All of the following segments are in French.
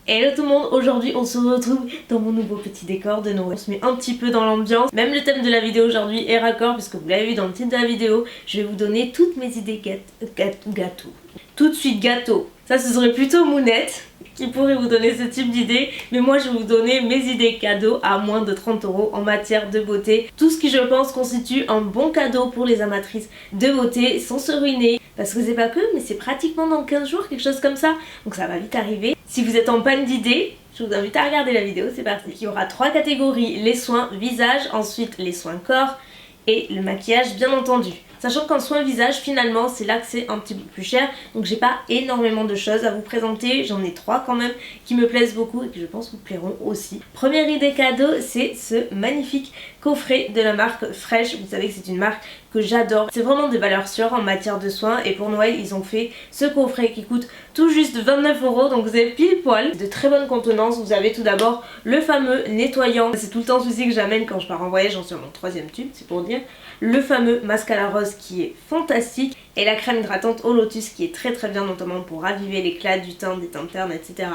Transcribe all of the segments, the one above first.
Hello tout le monde, aujourd'hui on se retrouve dans mon nouveau petit décor de Noël. On se met un petit peu dans l'ambiance, même le thème de la vidéo aujourd'hui est raccord puisque vous l'avez vu dans le titre de la vidéo. Je vais vous donner toutes mes idées gâteaux. Tout de suite gâteau, ça ce serait plutôt Mounette qui pourrait vous donner ce type d'idées, mais moi je vais vous donner mes idées cadeaux à moins de 30 € en matière de beauté. Tout ce qui je pense constitue un bon cadeau pour les amatrices de beauté sans se ruiner. Parce que c'est pas que, mais c'est pratiquement dans 15 jours, quelque chose comme ça. Donc ça va vite arriver. Si vous êtes en panne d'idées, je vous invite à regarder la vidéo, c'est parti. Il y aura 3 catégories, les soins visage, ensuite les soins corps et le maquillage bien entendu. Sachant qu'en soins visage, finalement, c'est là que c'est un petit peu plus cher. Donc j'ai pas énormément de choses à vous présenter. J'en ai 3 quand même qui me plaisent beaucoup et qui je pense vous plairont aussi. Première idée cadeau, c'est ce magnifique coffret de la marque Fresh. Vous savez que c'est une marque que j'adore. C'est vraiment des valeurs sûres en matière de soins. Et pour Noël, ils ont fait ce coffret qui coûte tout juste 29 €. Donc vous avez pile poil. De très bonne contenance. Vous avez tout d'abord le fameux nettoyant. C'est tout le temps celui que j'amène quand je pars en voyage. J'en suis à mon 3e tube, c'est pour dire. Le fameux masque à la rose qui est fantastique et la crème hydratante au lotus qui est très bien, notamment pour raviver l'éclat du teint, des teintes ternes, etc.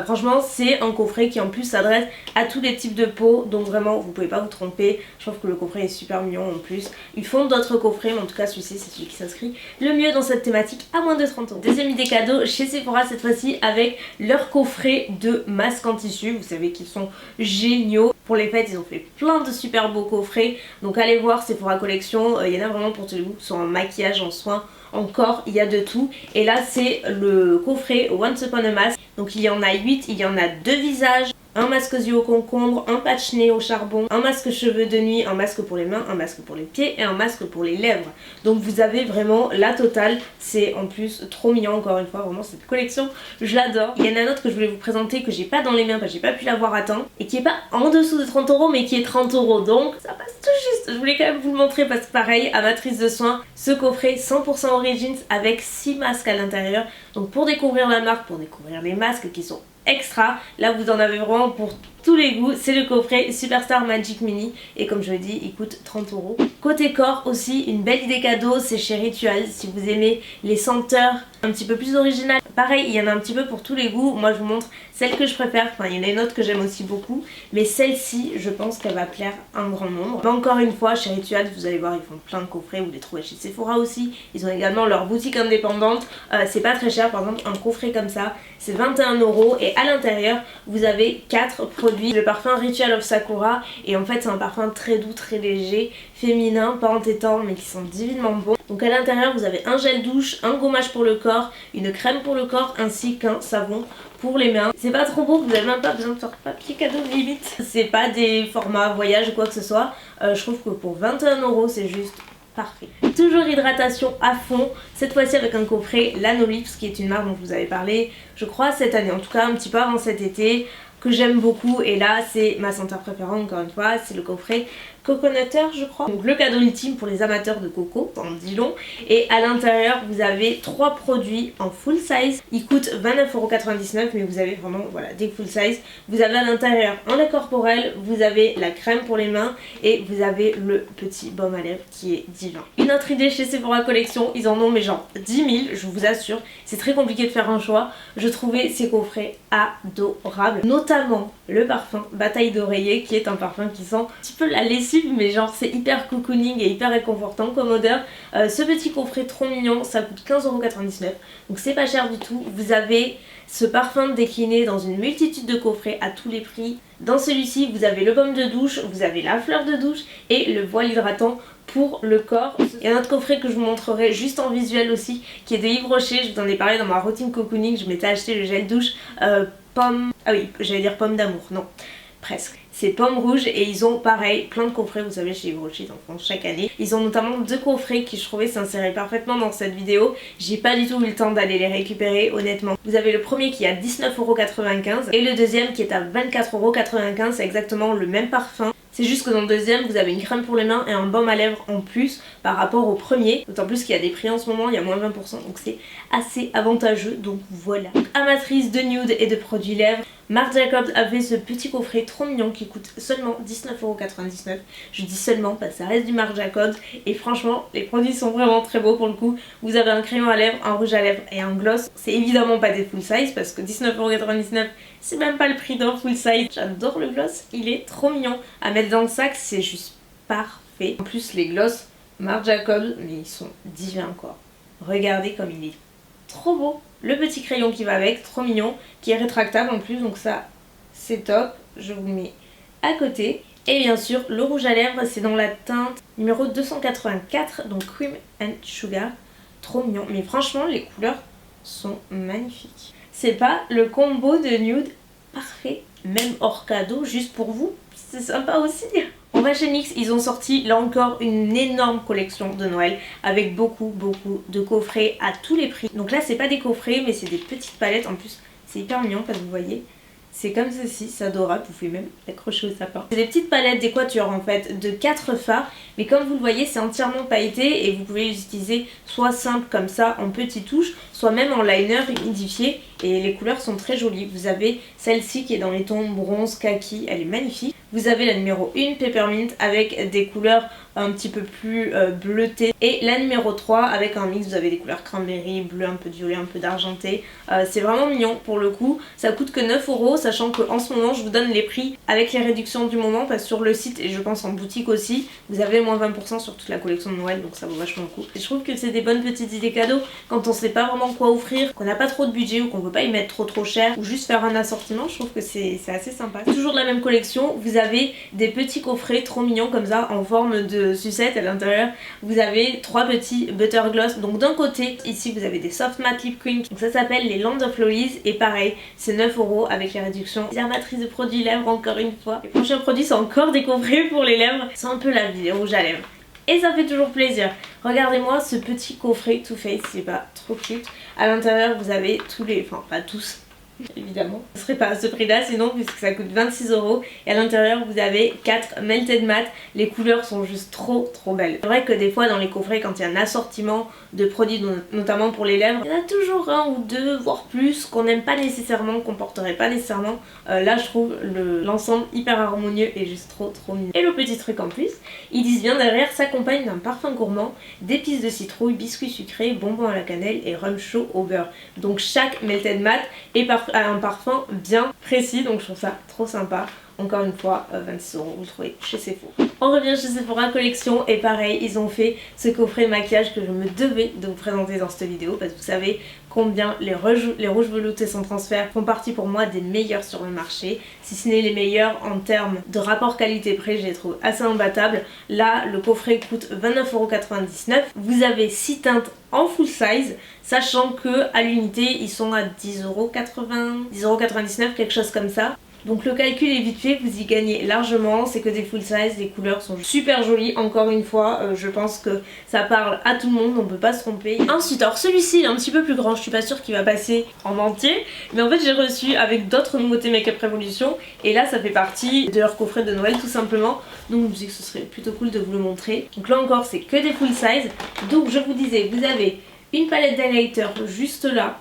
Franchement c'est un coffret qui en plus s'adresse à tous les types de peau, donc vraiment vous pouvez pas vous tromper. Je trouve que le coffret est super mignon en plus. Ils font d'autres coffrets mais en tout cas celui-ci c'est celui qui s'inscrit le mieux dans cette thématique à moins de 30 €. Deuxième idée cadeau chez Sephora cette fois-ci avec leur coffret de masques en tissu. Vous savez qu'ils sont géniaux. Pour les fêtes ils ont fait plein de super beaux coffrets, donc allez voir Sephora Collection, il y en a vraiment pour tous les goûts, soit en maquillage, en soins, en corps, il y a de tout. Et là c'est le coffret Once Upon a Mask, donc il y en a 8, il y en a 2 visages, un masque aux yeux au concombre, un patch nez au charbon, un masque cheveux de nuit, un masque pour les mains, un masque pour les pieds et un masque pour les lèvres. Donc vous avez vraiment la totale, c'est en plus trop mignon encore une fois, vraiment cette collection je l'adore. Il y en a un autre que je voulais vous présenter que j'ai pas dans les mains parce que j'ai pas pu l'avoir à temps et qui est pas en dessous de 30 € mais qui est 30 €, donc ça passe tout juste. Je voulais quand même vous le montrer parce que pareil, amatrice de soins, ce coffret 100% Origins avec 6 masques à l'intérieur. Donc pour découvrir la marque, pour découvrir les masques qui sont extra, là vous en avez vraiment pour tous les goûts. C'est le coffret Superstar Magic Mini et comme je le dis il coûte 30 €. Côté corps aussi une belle idée cadeau, c'est chez Rituals. Si vous aimez les senteurs un petit peu plus originales, pareil il y en a un petit peu pour tous les goûts. Moi je vous montre celle que je préfère, enfin il y en a une autre que j'aime aussi beaucoup, mais celle-ci je pense qu'elle va plaire à un grand nombre. Mais encore une fois chez Rituals vous allez voir ils font plein de coffrets, vous les trouvez chez Sephora aussi. Ils ont également leur boutique indépendante, c'est pas très cher. Par exemple un coffret comme ça c'est 21 € et à l'intérieur vous avez 4 produits. Le parfum Ritual of Sakura et en fait c'est un parfum très doux, très léger, féminin, pas entêtant mais qui sent divinement bon. Donc à l'intérieur vous avez un gel douche, un gommage pour le corps, une crème pour le corps ainsi qu'un savon pour les mains. C'est pas trop beau, vous n'avez même pas besoin de faire papier cadeau limite. C'est pas des formats voyage ou quoi que ce soit. Je trouve que pour 21 € c'est juste parfait. Toujours hydratation à fond, cette fois-ci avec un coffret Lanolips qui est une marque dont je vous avais parlé je crois cette année, en tout cas un petit peu avant cet été, que j'aime beaucoup. Et là c'est ma senteur préférée encore une fois, c'est le coffret Coconutter je crois. Donc le cadeau ultime pour les amateurs de coco, en dit long. Et à l'intérieur vous avez 3 produits en full size. Ils coûtent 29,99 € mais vous avez vraiment voilà des full size. Vous avez à l'intérieur un lait corporel, vous avez la crème pour les mains et vous avez le petit baume à lèvres qui est divin. Une autre idée chez Sephora Collection, ils en ont mais genre 10 000 je vous assure. C'est très compliqué de faire un choix. Je trouvais ces coffrets adorables, notamment le parfum Bataille d'oreiller qui est un parfum qui sent un petit peu la lessive mais genre c'est hyper cocooning et hyper réconfortant comme odeur. Ce petit coffret trop mignon, ça coûte 15,99 €, donc c'est pas cher du tout. Vous avez ce parfum décliné dans une multitude de coffrets à tous les prix. Dans celui-ci vous avez le baume de douche, vous avez la fleur de douche et le voile hydratant pour le corps. Il y a un autre coffret que je vous montrerai juste en visuel aussi qui est de Yves Rocher. Je vous en ai parlé dans ma routine cocooning, je m'étais acheté le gel douche pomme, ah oui j'allais dire pomme d'amour, non presque. C'est pomme rouge et ils ont pareil plein de coffrets, vous savez chez Yves Rocher en France chaque année. Ils ont notamment 2 coffrets qui je trouvais s'inséraient parfaitement dans cette vidéo. J'ai pas du tout eu le temps d'aller les récupérer honnêtement. Vous avez le premier qui est à 19,95 € et le deuxième qui est à 24,95 €. C'est exactement le même parfum. C'est juste que dans le deuxième vous avez une crème pour les mains et un baume à lèvres en plus par rapport au premier. D'autant plus qu'il y a des prix en ce moment, il y a moins 20%, donc c'est assez avantageux. Donc voilà. Amatrice de nude et de produits lèvres, Marc Jacobs a fait ce petit coffret trop mignon qui coûte seulement 19,99 €. Je dis seulement parce que ça reste du Marc Jacobs et franchement les produits sont vraiment très beaux pour le coup. Vous avez un crayon à lèvres, un rouge à lèvres et un gloss. C'est évidemment pas des full size parce que 19,99 € c'est même pas le prix d'un full size. J'adore le gloss, il est trop mignon. À mettre dans le sac, c'est juste parfait. En plus les gloss Marc Jacobs, mais ils sont divins quoi. Regardez comme il est trop beau. Le petit crayon qui va avec, trop mignon, qui est rétractable en plus, donc ça c'est top. Je vous le mets à côté. Et bien sûr le rouge à lèvres, c'est dans la teinte numéro 284, donc Cream and Sugar. Trop mignon, mais franchement les couleurs sont magnifiques. C'est pas le combo de nude parfait, même hors cadeau, juste pour vous, c'est sympa aussi. On va chez NYX, ils ont sorti là encore une énorme collection de Noël avec beaucoup de coffrets à tous les prix. Donc là c'est pas des coffrets mais c'est des petites palettes, en plus c'est hyper mignon parce que vous voyez. C'est comme ceci, c'est adorable, vous pouvez même l'accrocher au sapin. C'est des petites palettes d'équateur en fait, de 4 fards, mais comme vous le voyez c'est entièrement pailleté et vous pouvez les utiliser soit simple comme ça en petites touches, soit même en liner humidifié et les couleurs sont très jolies. Vous avez celle-ci qui est dans les tons bronze, kaki, elle est magnifique. Vous avez la numéro 1 Peppermint avec des couleurs un petit peu plus bleutées et la numéro 3 avec un mix, vous avez des couleurs cranberry, bleu, un peu de violet, un peu d'argenté. C'est vraiment mignon pour le coup, ça coûte que 9 €, sachant qu'en ce moment je vous donne les prix avec les réductions du moment parce que sur le site et je pense en boutique aussi, vous avez moins 20% sur toute la collection de Noël, donc ça vaut vachement le coup. Et je trouve que c'est des bonnes petites idées cadeaux quand on sait pas vraiment quoi offrir, qu'on n'a pas trop de budget ou qu'on veut pas y mettre trop cher ou juste faire un assortiment. Je trouve que c'est assez sympa. Toujours de la même collection, vous avez des petits coffrets trop mignons comme ça en forme de sucette. À l'intérieur vous avez 3 petits butter gloss. Donc d'un côté ici vous avez des soft matte lip cream, donc ça s'appelle les Land of Lollies et pareil c'est 9 € avec les réductions. Conservatrice de produits lèvres encore une fois. Les prochains produits sont encore des coffrets pour les lèvres, c'est un peu la vie, les rouges à lèvres. Et ça fait toujours plaisir. Regardez-moi ce petit coffret Too Faced, c'est pas trop cute. À l'intérieur vous avez tous les, enfin pas tous, évidemment. Ce serait pas à ce prix là sinon puisque ça coûte 26 € et à l'intérieur vous avez 4 melted matte. Les couleurs sont juste trop belles. C'est vrai que des fois dans les coffrets quand il y a un assortiment de produits notamment pour les lèvres, il y en a toujours un ou deux voire plus qu'on n'aime pas nécessairement, qu'on porterait pas nécessairement. Là je trouve l'ensemble hyper harmonieux et juste trop mignon. Et le petit truc en plus, ils disent bien derrière, s'accompagne d'un parfum gourmand, d'épices de citrouille, biscuits sucrés, bonbons à la cannelle et rhum chaud au beurre. Donc chaque melted matte est a un parfum bien précis, donc je trouve ça trop sympa. Encore une fois, 26 €, vous le trouvez chez Sephora. On revient chez Sephora Collection et pareil, ils ont fait ce coffret maquillage que je me devais de vous présenter dans cette vidéo parce que vous savez combien les rouges veloutés sans transfert font partie pour moi des meilleurs sur le marché, si ce n'est les meilleurs en termes de rapport qualité-prix, je les trouve assez imbattables. Là, le coffret coûte 29,99 €. Vous avez 6 teintes en full size, sachant que à l'unité ils sont à 10,99 €, quelque chose comme ça. Donc le calcul est vite fait, vous y gagnez largement, c'est que des full size, les couleurs sont super jolies, encore une fois, je pense que ça parle à tout le monde, on peut pas se tromper. Ensuite, alors celui-ci il est un petit peu plus grand, je suis pas sûre qu'il va passer en entier, mais en fait j'ai reçu avec d'autres nouveautés Make-up Revolution, et là ça fait partie de leur coffret de Noël tout simplement, donc je me suis dit que ce serait plutôt cool de vous le montrer. Donc là encore c'est que des full size, donc je vous disais, vous avez une palette d'highlighter juste là,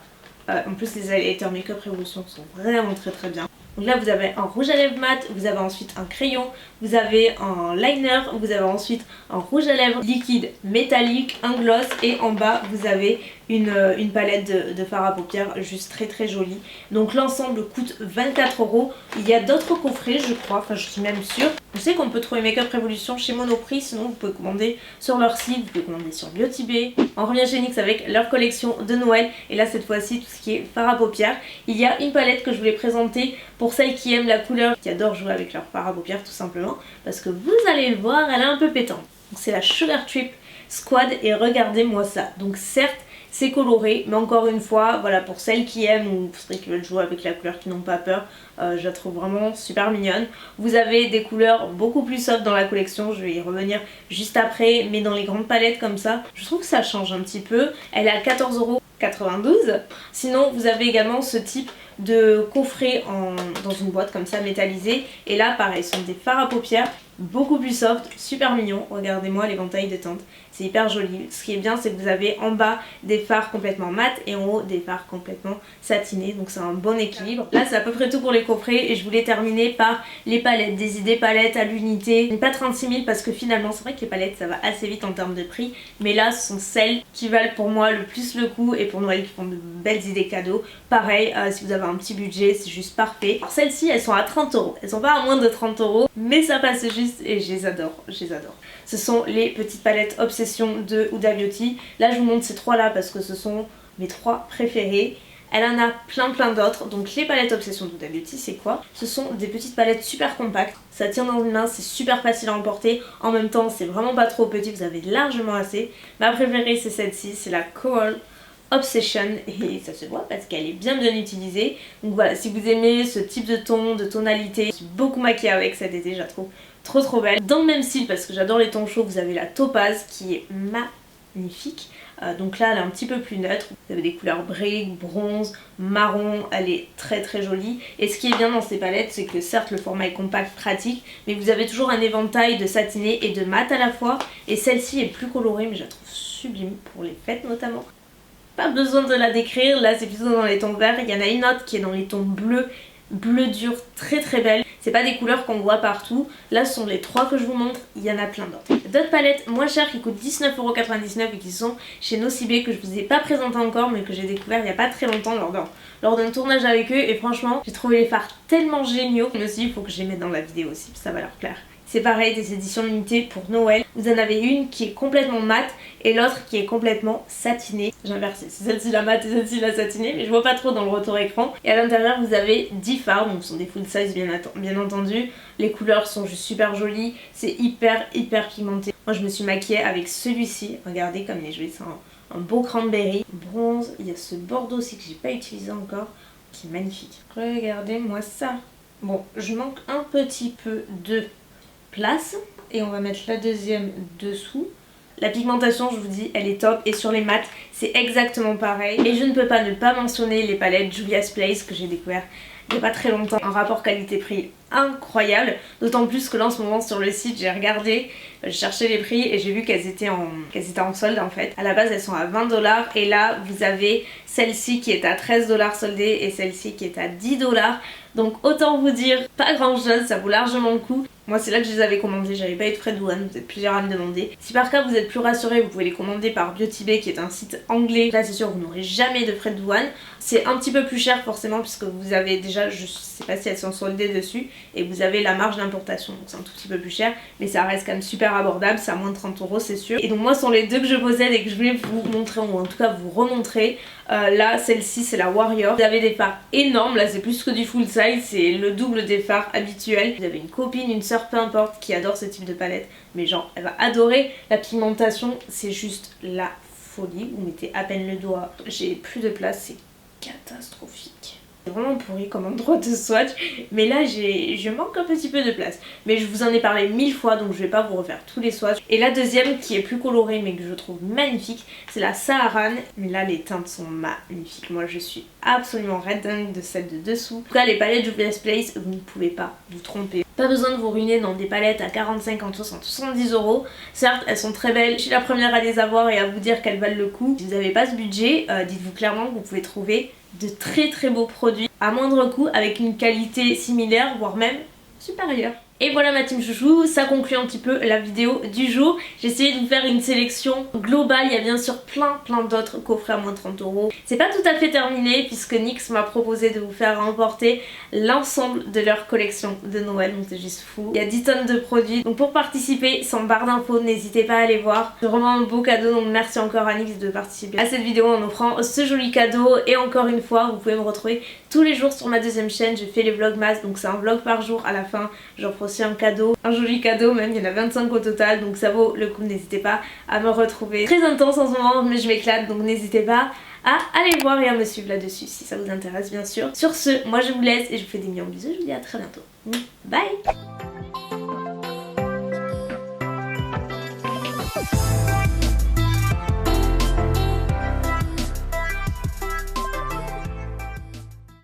en plus les highlighters Make-up Revolution sont vraiment très bien. Donc là vous avez un rouge à lèvres mat, vous avez ensuite un crayon, vous avez un liner, vous avez ensuite un rouge à lèvres liquide métallique, un gloss et en bas vous avez une palette de fard à paupières juste très jolie. Donc l'ensemble coûte 24 €. Il y a d'autres coffrets je crois, enfin je suis même sûre. Je sais qu'on peut trouver Make-up Revolution chez Monoprix, sinon vous pouvez commander sur leur site, vous pouvez commander sur Beauty Bay. On revient chez NYX avec leur collection de Noël et là cette fois-ci tout ce qui est fard à paupières. Il y a une palette que je voulais présenter pour celles qui aiment la couleur, qui adorent jouer avec leur fard à paupières tout simplement, parce que vous allez le voir, elle est un peu pétante. Donc c'est la Sugar Trip Squad et regardez-moi ça. Donc certes c'est coloré, mais encore une fois, voilà, pour celles qui aiment ou pour celles qui veulent jouer avec la couleur, qui n'ont pas peur, je la trouve vraiment super mignonne. Vous avez des couleurs beaucoup plus soft dans la collection, je vais y revenir juste après, mais dans les grandes palettes comme ça, je trouve que ça change un petit peu. Elle est à 14,92 €. Sinon, vous avez également ce type de coffret dans une boîte comme ça métallisée, et là pareil, ce sont des fards à paupières beaucoup plus soft, super mignon. Regardez-moi l'éventail de teintes, c'est hyper joli. Ce qui est bien, c'est que vous avez en bas des fards complètement mat et en haut des fards complètement satinés, donc c'est un bon équilibre. Là c'est à peu près tout pour les coffrets et je voulais terminer par les palettes, des idées palettes à l'unité. Pas 36 000 parce que finalement c'est vrai que les palettes ça va assez vite en termes de prix, mais là ce sont celles qui valent pour moi le plus le coup et pour Noël qui font de belles idées cadeaux. Pareil, si vous avez un petit budget c'est juste parfait. Alors celles-ci elles sont à 30 €, elles sont pas à moins de 30 €, mais ça passe juste et je les adore, je les adore. Ce sont les petites palettes Obsession de Huda Beauty. Là je vous montre ces trois là parce que ce sont mes trois préférées. Elle en a plein d'autres. Donc les palettes Obsession de Huda Beauty c'est quoi? Ce sont des petites palettes super compactes. Ça tient dans une main, c'est super facile à emporter. En même temps c'est vraiment pas trop petit, vous avez largement assez. Ma préférée c'est celle-ci, c'est la Coral Obsession et ça se voit parce qu'elle est bien utilisée. Donc voilà, si vous aimez ce type de ton, de tonalité, je suis beaucoup maquillée avec cet été, je la trouve trop belle. Dans le même style, parce que j'adore les tons chauds, vous avez la Topaz qui est magnifique. Donc là elle est un petit peu plus neutre, vous avez des couleurs briques, bronze, marron, elle est très jolie. Et ce qui est bien dans ces palettes c'est que certes le format est compact, pratique, mais vous avez toujours un éventail de satiné et de mat à la fois. Et celle-ci est plus colorée mais je la trouve sublime pour les fêtes notamment. Pas besoin de la décrire, là c'est plutôt dans les tons verts. Il y en a une autre qui est dans les tons bleus, bleu dur, très belle. C'est pas des couleurs qu'on voit partout. Là ce sont les trois que je vous montre, il y en a plein d'autres. D'autres palettes moins chères qui coûtent 19,99 € et qui sont chez Nocibé, que je vous ai pas présenté encore mais que j'ai découvert il y a pas très longtemps lors d'un tournage avec eux. Et franchement j'ai trouvé les fards tellement géniaux. Je me suis dit il faut que je les mette dans la vidéo aussi, ça va leur plaire. C'est pareil, des éditions limitées pour Noël. Vous en avez une qui est complètement mate et l'autre qui est complètement satinée. J'ai inversé, c'est celle-ci la mate et celle-ci la satinée, mais je vois pas trop dans le retour écran. Et à l'intérieur vous avez 10 fards, donc ce sont des full size bien entendu. Les couleurs sont juste super jolies, c'est hyper pigmenté. Moi je me suis maquillée avec celui-ci, regardez comme il est joli, c'est un beau cranberry. Bronze, il y a ce bordeaux aussi que j'ai pas utilisé encore, qui est magnifique. Regardez-moi ça. Bon, je manque un petit peu de place et on va mettre la deuxième dessous. La pigmentation je vous dis elle est top et sur les mats c'est exactement pareil. Et je ne peux pas ne pas mentionner les palettes Juvia's Place que j'ai découvert il n'y a pas très longtemps. Un rapport qualité-prix incroyable, d'autant plus que là en ce moment sur le site j'ai regardé, j'ai cherché les prix et j'ai vu qu'elles étaient en solde en fait. À la base elles sont à 20 $ et là vous avez celle-ci qui est à 13 $ soldée et celle-ci qui est à 10 $. Donc autant vous dire pas grand chose, ça vaut largement le coup. Moi c'est là que je les avais commandés, j'avais pas eu de frais de douane, vous êtes plusieurs à me demander. Si par cas vous êtes plus rassurés, vous pouvez les commander par Beauty-Bay qui est un site anglais. Là c'est sûr vous n'aurez jamais de frais de douane. C'est un petit peu plus cher forcément puisque vous avez déjà, je sais pas si elles sont soldées dessus, et vous avez la marge d'importation, donc c'est un tout petit peu plus cher, mais ça reste quand même super abordable, c'est à moins de 30 € c'est sûr. Et donc moi ce sont les deux que je possède et que je voulais vous montrer, ou en tout cas vous remontrer. Là celle-ci c'est la Warrior, vous avez des fards énormes, là c'est plus que du full size, c'est le double des fards habituels. Vous avez une copine, une soeur, peu importe, qui adore ce type de palette, mais genre elle va adorer. La pigmentation c'est juste la folie, vous mettez à peine le doigt, j'ai plus de place, c'est catastrophique. C'est vraiment pourri comme endroit de swatch, mais là je manque un petit peu de place. Mais je vous en ai parlé 1000 fois donc je vais pas vous refaire tous les swatchs. Et la deuxième qui est plus colorée mais que je trouve magnifique, c'est la Saharan. Mais là les teintes sont magnifiques, moi je suis absolument red dingue de celle de dessous. En tout cas les palettes Juvia's Place, vous ne pouvez pas vous tromper. Pas besoin de vous ruiner dans des palettes à 40, 50, 60, 70 €. Certes elles sont très belles, je suis la première à les avoir et à vous dire qu'elles valent le coup. Si vous n'avez pas ce budget, dites-vous clairement que vous pouvez trouver de très beaux produits à moindre coût avec une qualité similaire voire même supérieure. Et voilà ma team chouchou, ça conclut un petit peu la vidéo du jour. J'ai essayé de vous faire une sélection globale, il y a bien sûr plein d'autres coffrets à moins de 30 €. C'est pas tout à fait terminé puisque NYX m'a proposé de vous faire remporter l'ensemble de leur collection de Noël, donc c'est juste fou. Il y a 10 tonnes de produits, donc pour participer, sans barre d'infos, n'hésitez pas à aller voir. C'est vraiment un beau cadeau, donc merci encore à NYX de participer à cette vidéo en offrant ce joli cadeau. Et encore une fois, vous pouvez me retrouver tous les jours sur ma deuxième chaîne, je fais les vlogmas, donc c'est un vlog par jour. À la fin, j'offre aussi un cadeau, un joli cadeau même, il y en a 25 au total, donc ça vaut le coup, n'hésitez pas à me retrouver. Très intense en ce moment, mais je m'éclate, donc n'hésitez pas à aller voir et à me suivre là-dessus si ça vous intéresse bien sûr. Sur ce, moi je vous laisse et je vous fais des millions de bisous, je vous dis à très bientôt. Bye!